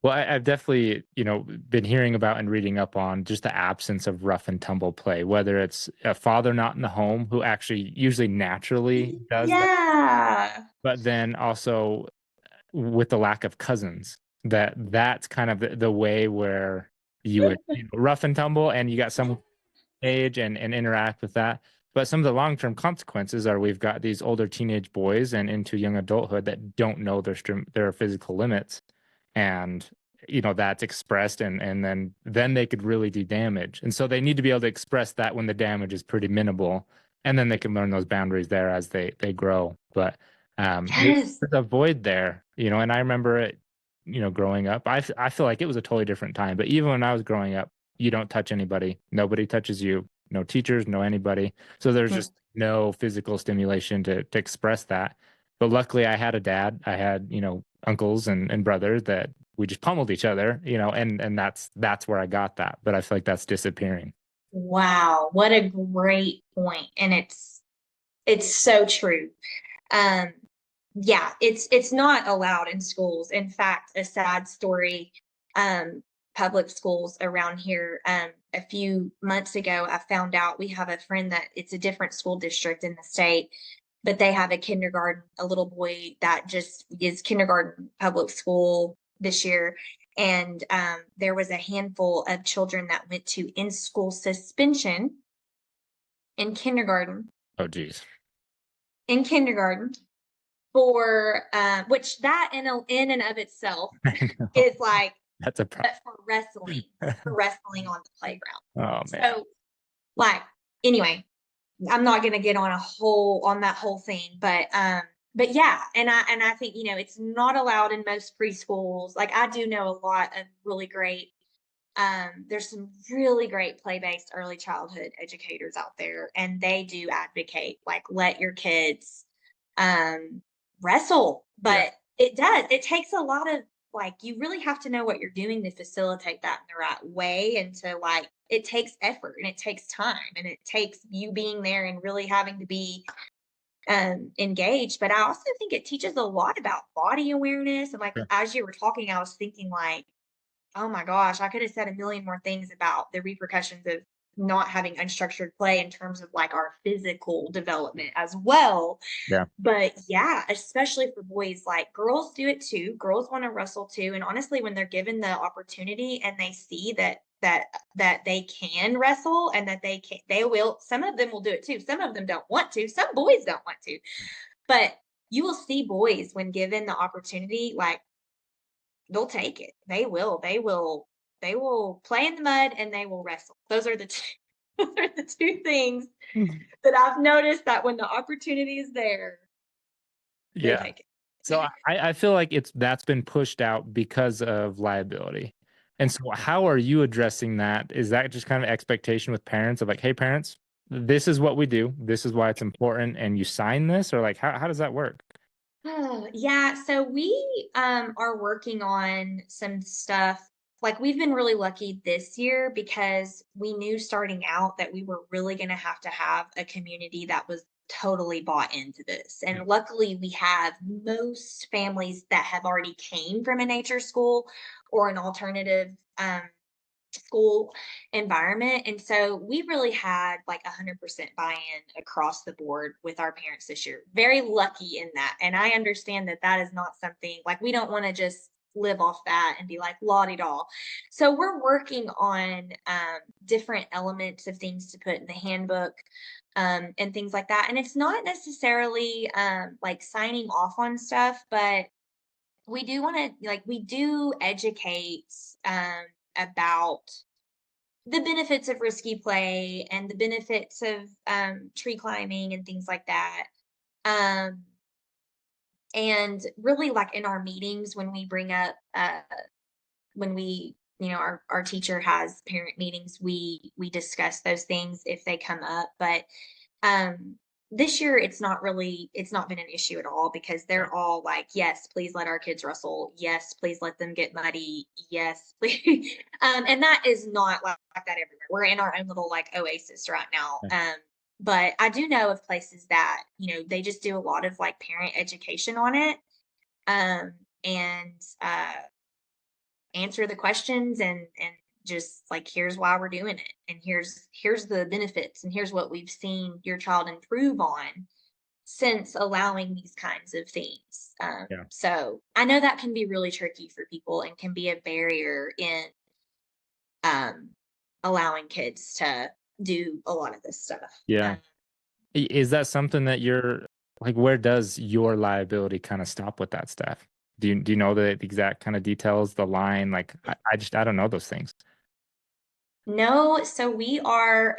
Well, I've definitely, been hearing about and reading up on just the absence of rough and tumble play, whether it's a father not in the home who actually usually naturally does that, Yeah. but then also with the lack of cousins, that's kind of the way where you would rough and tumble, and you got some age and interact with that. But some of the long-term consequences are we've got these older teenage boys and into young adulthood that don't know their physical limits, and that's expressed, and then they could really do damage. And so they need to be able to express that when the damage is pretty minimal, and then they can learn those boundaries there as they grow. But Yes. there's a void there, and I remember it, growing up. I feel like it was a totally different time. But even when I was growing up, you don't touch anybody. Nobody touches you. No teachers, no anybody. So there's Mm. just no physical stimulation to express that. But luckily I had a dad. I had, uncles and brothers that we just pummeled each other, and that's where I got that. But I feel like that's disappearing. Wow, what a great point. And it's so true. Um, yeah, it's not allowed in schools. In fact, a sad story, um, public schools around here, a few months ago, I found out we have a friend that it's a different school district in the state, but they have a little boy that just is kindergarten public school this year. And there was a handful of children that went to in-school suspension in kindergarten, Oh geez. in kindergarten for which that in and of itself I know. is like, That's a problem. but for wrestling on the playground. Oh man. So, like, anyway, I'm not gonna get on that whole thing, but yeah, and I think, it's not allowed in most preschools. Like, I do know a lot of really great, there's some really great play-based early childhood educators out there, and they do advocate, like, let your kids um wrestle. Yeah. But it takes a lot of, like, you really have to know what you're doing to facilitate that in the right way, and to, like, it takes effort and it takes time and it takes you being there and really having to be engaged. But I also think it teaches a lot about body awareness. And, like, Sure. as you were talking, I was thinking, like, oh my gosh, I could have said a million more things about the repercussions of not having unstructured play in terms of, like, our physical development as well. Yeah. But yeah, especially for boys, like, girls do it too. Girls want to wrestle too. And honestly, when they're given the opportunity and they see that they can wrestle, and that they will, some of them will do it too. Some of them don't want to. Some boys don't want to. But you will see boys, when given the opportunity, like, they'll take it. They will. They will play in the mud and they will wrestle. Those are the two, those are the two things Mhm. that I've noticed that when the opportunity is there, they Yeah. take it. So I feel like that's been pushed out because of liability. And so how are you addressing that? Is that just kind of expectation with parents of like, hey parents, this is what we do. This is why it's important and you sign this or like how does that work? Oh, yeah, so we are working on some stuff. Like we've been really lucky this year because we knew starting out that we were really going to have a community that was totally bought into this. Yeah. And luckily we have most families that have already came from a nature school or an alternative school environment. And so we really had like 100% buy-in across the board with our parents this year. Very lucky in that. And I understand that that is not something like we don't want to just live off that and be like la di da. So we're working on different elements of things to put in the handbook and things like that. And it's not necessarily like signing off on stuff, but we do want to like we do educate about the benefits of risky play and the benefits of tree climbing and things like that. Um, and really, like in our meetings, when we bring up, when we, our teacher has parent meetings, we discuss those things if they come up. But um, this year, it's not been an issue at all because Yeah. they're all like, yes, please let our kids wrestle. Yes, please let them get muddy. Yes, please. And that is not like that everywhere. We're in our own little like oasis right now. Yeah. But I do know of places that, they just do a lot of like parent education on it. Um, and answer the questions and just like here's why we're doing it and here's the benefits and here's what we've seen your child improve on since allowing these kinds of things. Yeah. So I know that can be really tricky for people and can be a barrier in um, allowing kids to do a lot of this stuff. Yeah. Is that something that you're like, where does your liability kind of stop with that stuff? Do you know the exact kind of details, the line? Like I don't know those things. No, so we are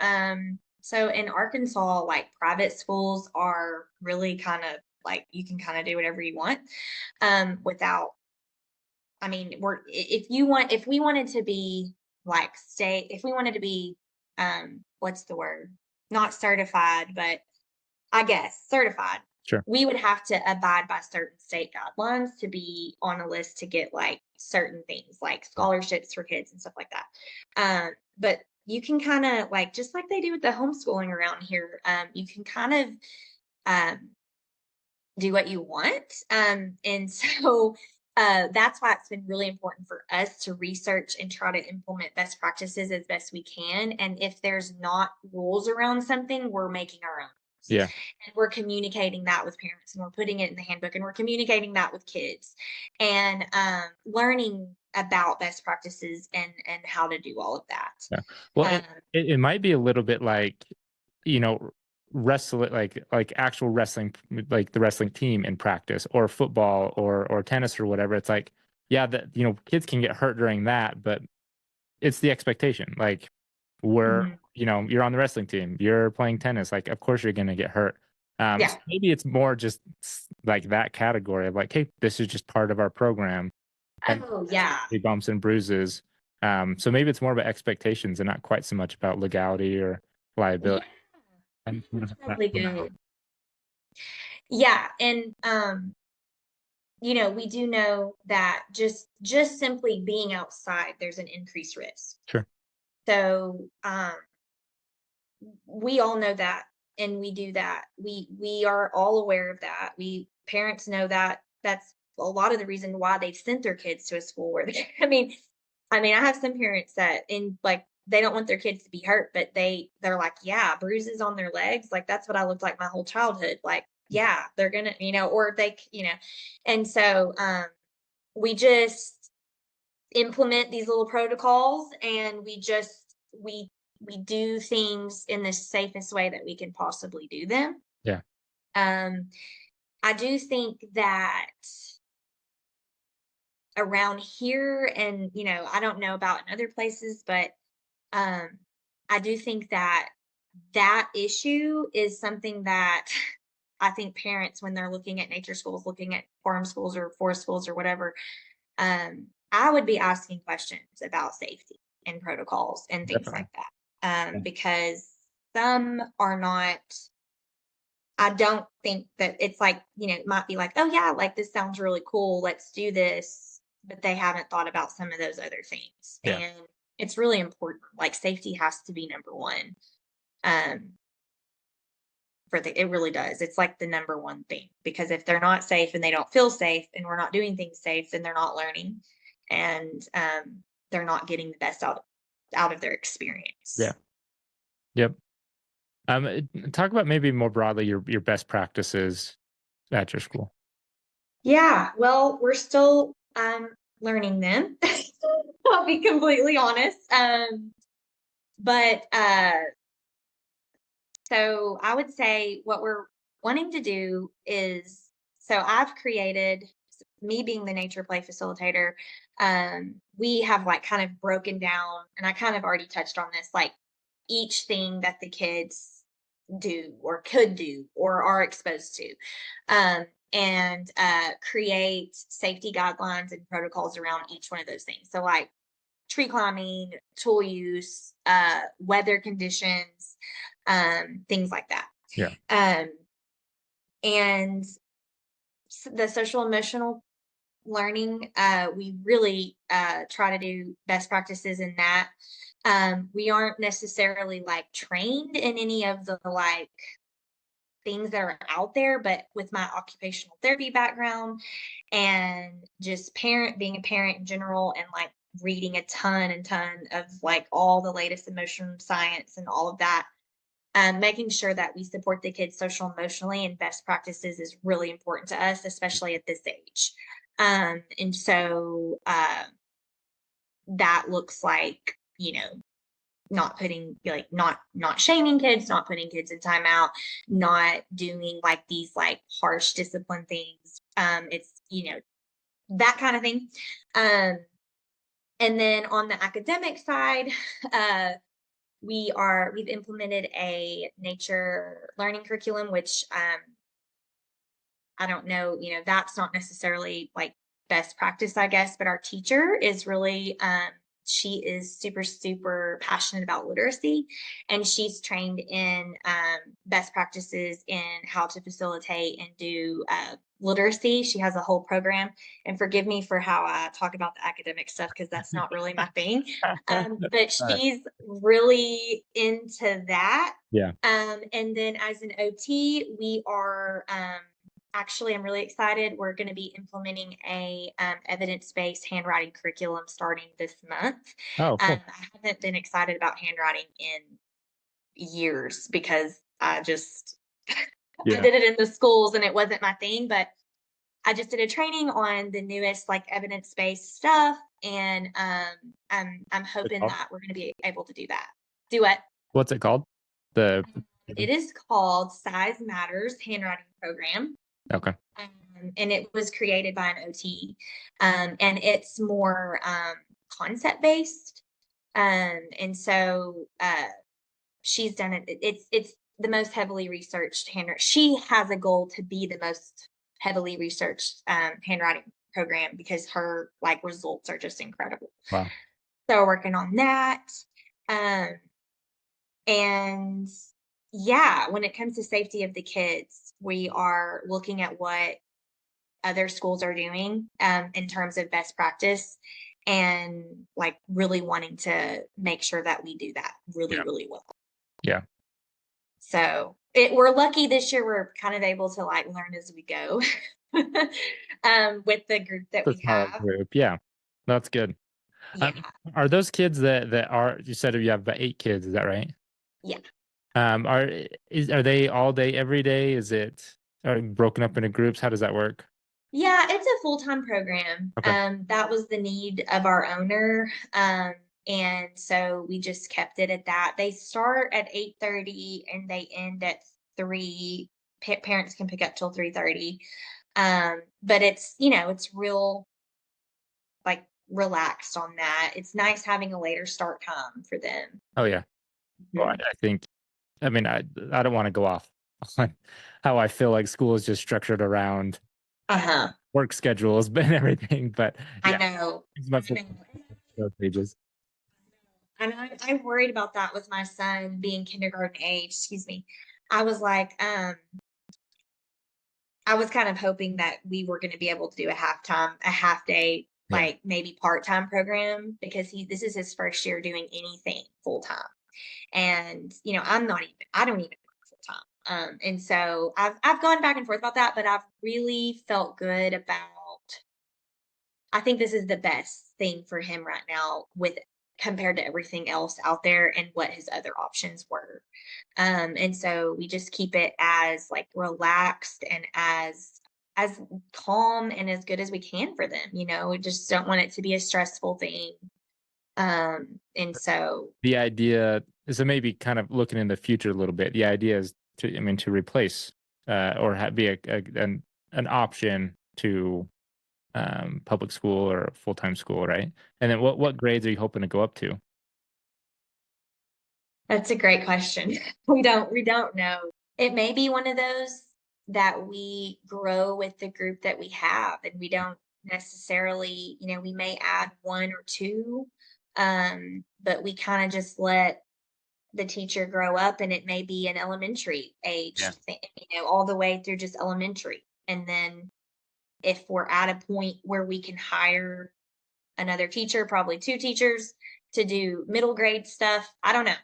so in Arkansas, like private schools are really kind of like you can kind of do whatever you want without I mean, if we wanted to be like state if we wanted to be what's the word? Not certified, but I guess certified. Sure. We would have to abide by certain state guidelines to be on a list to get like certain things like Yeah. scholarships for kids and stuff like that. But you can kind of like just like they do with the homeschooling around here, you can kind of um, do what you want. And so that's why it's been really important for us to research and try to implement best practices as best we can. And if there's not rules around something, we're making our own. Yeah. And we're communicating that with parents and we're putting it in the handbook and we're communicating that with kids and learning about best practices and how to do all of that. Yeah. Well, Um, it might be a little bit like, you know, wrestle like actual wrestling, like the wrestling team in practice, or football, or tennis, or whatever. It's like, yeah, that kids can get hurt during that, but it's the expectation. Like mhm. you're on the wrestling team, you're playing tennis. Like, of course you're gonna get hurt. So Yeah. maybe it's more just like that category of like, hey, this is just part of our program, and Oh, yeah. the bumps and bruises. So maybe it's more about expectations and not quite so much about legality or Yeah. liability. And That's probably good. Yeah, and we do know that just simply being outside, there's an increased risk. Sure. So we all know that, and we do that. We are all aware of that. We parents know that. That's a lot of the reason why they've sent their kids to a school where they. I have some parents that in like they don't want their kids to be hurt, but they're like, yeah, bruises on their legs, like that's what I looked like my whole childhood. Like, yeah, they're gonna, or and so we just implement these little protocols and we do things in the safest way that we can possibly do them. Yeah. Um, I do think that around here, and I don't know about in other places, but um, I do think that that issue is something that I think parents, when they're looking at nature schools, looking at farm schools or forest schools or whatever, I would be asking questions about safety and protocols and things Definitely. like that, Yeah. because some are not. I don't think that it's like, it might be like, oh, yeah, like this sounds really cool. Let's do this. But they haven't thought about some of those other things. Yeah. And it's really important. Like safety has to be number one. Um, it really does. It's like the number one thing, because if they're not safe and they don't feel safe and we're not doing things safe, then they're not learning, and they're not getting the best out of their Yeah. experience. Yep. Talk about maybe more broadly your best practices at your school. Yeah, well, we're still learning them. I'll be completely honest. But so I would say what we're wanting to do is, so I've created, me being the nature play facilitator, we have like kind of broken down, and I kind of already touched on this, like each thing that the kids do or could do or are exposed to. And create safety guidelines and protocols around each one of those things. So, like tree climbing, tool use, weather conditions, things like that. Yeah. Um, and the social emotional learning, we really try to do best practices in that. We aren't necessarily like trained in any of the like things that are out there, but with my occupational therapy background and just being a parent in general, and like reading a ton and ton of like all the latest emotion science and all of that, making sure that we support the kids social emotionally and best practices is really important to us, especially at this age. And so that looks like, not putting, like, not shaming kids, not putting kids in timeout, not doing like these like harsh discipline things. It's, that kind of thing. Um, and then on the academic side, uh, we've implemented a nature learning curriculum, which I don't know, that's not necessarily like best practice, I guess, but our teacher is really, she is super, super passionate about literacy, and she's trained in best practices in how to facilitate and do literacy. She has a whole program, and forgive me for how I talk about the academic stuff because that's not really my thing. But All right. she's really into that. Yeah. And then as an OT, we are actually, I'm really excited. We're going to be implementing a evidence-based handwriting curriculum starting this month. Oh, cool. I haven't been excited about handwriting in years because I Yeah. did it in the schools and it wasn't my thing. But I just did a training on the newest like evidence-based stuff, and I'm It's hoping called? that we're going to be able to do that. Do what? What's it called? The It is called Size Matters Handwriting Program. Okay. And it was created by an OT, and it's more concept based. And so she's done it. It's the most heavily researched handwriting. She has a goal to be the most heavily researched handwriting program because her like results are just incredible. Wow. So we're working on that. Um, and yeah, when it comes to safety of the kids, we are looking at what other schools are doing in terms of best practice, and like really wanting to make sure that we do that really, Yeah. really well. Yeah. So we're lucky this year, we're kind of able to like learn as we go with the group that The we smaller have. group. Yeah. That's good. Yeah. Um, are those kids that are you said you have about 8 kids, is that right? Yeah. Are they all day every day? Is it are broken up into groups? How does that work? Yeah, it's a full-time program. Okay. That was the need of our owner. And so we just kept it at that. They start at 8:30 and they end at 3. Parents can pick up till 3:30. But it's, it's real like relaxed on that. It's nice having a later start time for them. Oh yeah. Well, Mhm. I think. I mean, I don't want to go off on how I feel like school is just structured around Uh-huh. work schedules and everything, but I yeah, know. it's much I know. those pages. And I'm worried about that with my son being kindergarten age. Excuse me. I was like, I was kind of hoping that we were going to be able to do a half day, Yeah, like maybe part-time program because this is his first year doing anything full time. And, I don't even work full time. And so I've gone back and forth about that, but I've really felt good about, I think this is the best thing for him right now with compared to everything else out there and what his other options were. And so we just keep it as like relaxed and as calm and as good as we can for them. We just don't want it to be a stressful thing. And so the idea is to maybe kind of looking in the future a little bit. The idea is to, I mean, to replace or be an option to public school or full time school, right? And then what grades are you hoping to go up to? that's a great question. We don't know. It may be one of those that we grow with the group that we have and we don't necessarily, we may add one or two, but we kind of just let the teacher grow up and it may be an elementary Yeah, aged thing, all the way through just elementary. And then if we're at a point where we can hire another teacher, probably two teachers to do middle grade stuff. I don't know.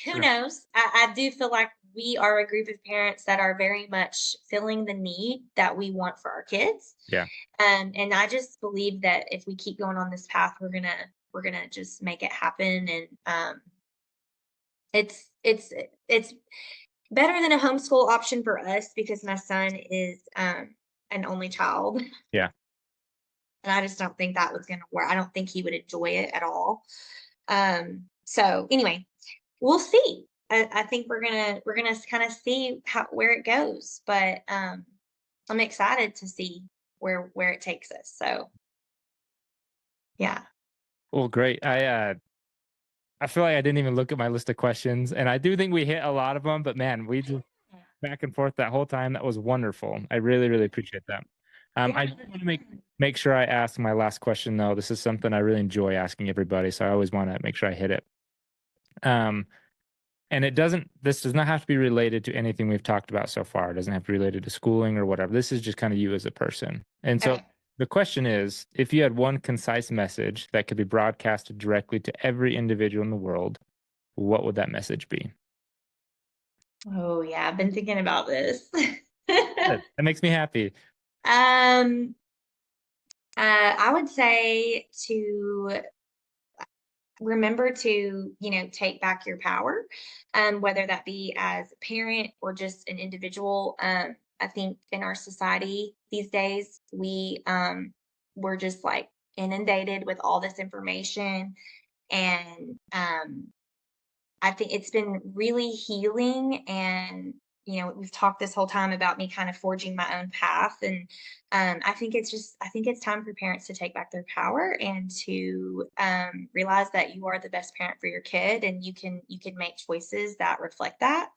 Who sure. knows? I do feel like we are a group of parents that are very much filling the need that we want for our kids. Yeah, And I just believe that if we keep going on this path, we're gonna just make it happen. And it's better than a homeschool option for us because my son is an only child. yeah. And I just don't think that was gonna work. I don't think he would enjoy it at all. So anyway, we'll see. I think we're gonna kind of see where it goes, but I'm excited to see where it takes us. So yeah. Well, great. I feel like I didn't even look at my list of questions, and I do think we hit a lot of them. But man, we just back and forth that whole time. That was wonderful. I really, really appreciate that. I Yeah. do want to make sure I ask my last question though. This is something I really enjoy asking everybody, so I always want to make sure I hit it. Um, and this does not have to be related to anything we've talked about so far. It doesn't have to be related to schooling or whatever. This is just kind of you as a person. And so Okay. the question is, if you had one concise message that could be broadcasted directly to every individual in the world, what would that message be? Oh yeah, I've been thinking about this. Good. That makes me happy. um, I would say to remember to take back your power, whether that be as a parent or just an individual. I think in our society these days we're just like inundated with all this information, and I think it's been really healing. And we've talked this whole time about me kind of forging my own path. And I think it's time for parents to take back their power and to realize that you are the best parent for your kid, and you can make choices that reflect that,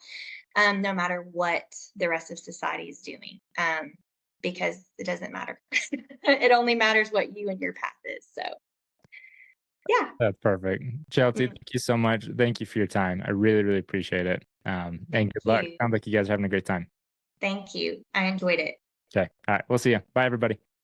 no matter what the rest of society is doing. Because it doesn't matter. It only matters what you and your path is. So yeah. That's perfect. Chelsea, Mm, thank you so much. Thank you for your time. I really, really appreciate it. And thank good luck. you. Sounds like you guys are having a great time. Thank you. I enjoyed it. Okay. All right. We'll see you. Bye, everybody.